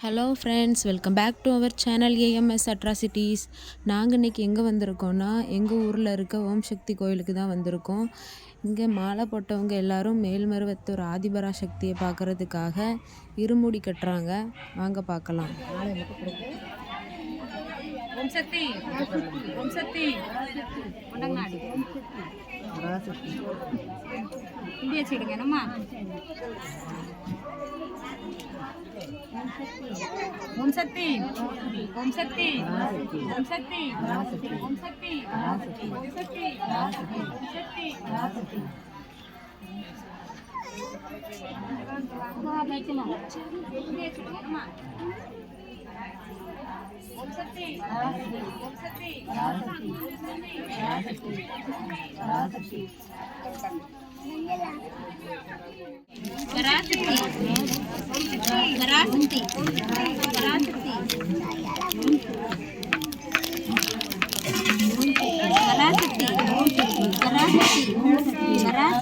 Hello friends, welcome back to our channel AMS atrocities. நாங்கள் இன்றைக்கி எங்கே வந்திருக்கோன்னா, எங்கள் ஊரில் இருக்க ஓம் சக்தி கோயிலுக்கு தான் வந்திருக்கோம். இங்கே மாலை போட்டவங்க எல்லாரும் மேல்மருவத்தூர் ஆதிபரா சக்தியை பார்க்குறதுக்காக இருமுடி கட்டுறாங்க. வாங்க பார்க்கலாம். ஓம் சக்தி, ஓம் சக்தி, இந்தியா சைடுங்க என்னம்மா. ஓம் சக்தி, ஓம் சக்தி, ஓம் சக்தி, ஓம் சக்தி, ஓம் சக்தி, ஓம் சக்தி. ஓம் சக்தி, ஓம் சக்தி, பராசக்தி, பராசக்தி, பராசக்தி, பராசக்தி,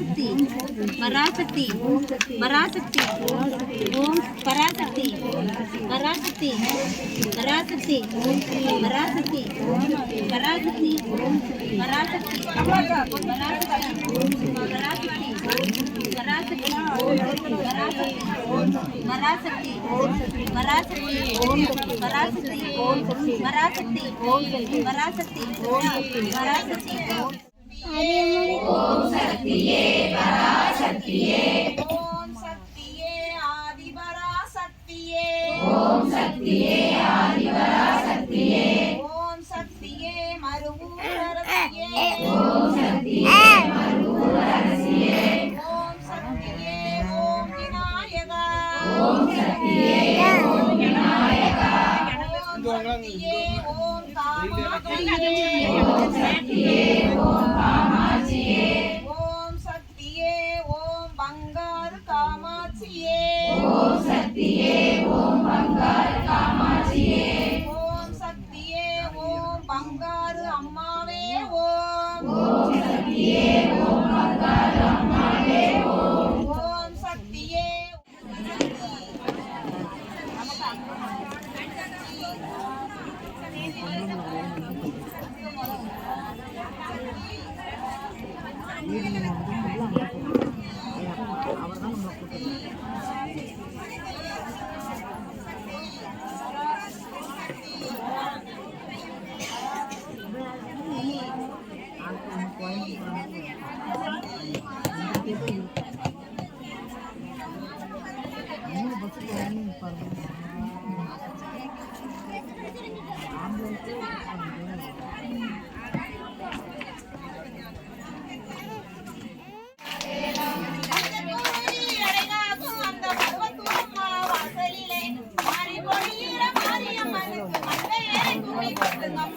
பராசக்தி, பராசக்தி, பராசக்தி, ஓம் பராசக்தி, பராசக்தி, பராசக்தி, பராசக்தி, பராசக்தி, பராசக்தி, பராசக்தி, பராசக்தி, பராசக்தி, ஓம் பராசக்தி, பராசக்தி, பராசக்தி, பராசக்தி, ஓம் சக்தியே பராசக்தியே, ஓம் சக்தியே ஆதிபராசக்தியே, ஓம் சக்தியே ஆதிபராசக்தியே, ஓம் சக்தியே மருவூரரசியே, ஓம் சக்தியே மருவூரரசியே, ஓம் சக்தியே ஓம் விநாயகா, ஓம் சக்தியே ஓம் விநாயகா, ஓம் சக்தியே ஓம் காமாட்சியே, ஓம் சக்தியே ஓம் காமாட்சியே, ஓம் சக்தியே ஓம் பங்காரு காமாட்சியே, ஓம் சக்தியே ஓம் பங்காரு காமாட்சியே, ஓம் சக்தியே ஓம் பங்காரு அம்மாவே, ஓம் சக்தியே ஓம் பங்காரு அம்மாவே, ஓம் சக்தியே. கொடுத்துங்கம்மா.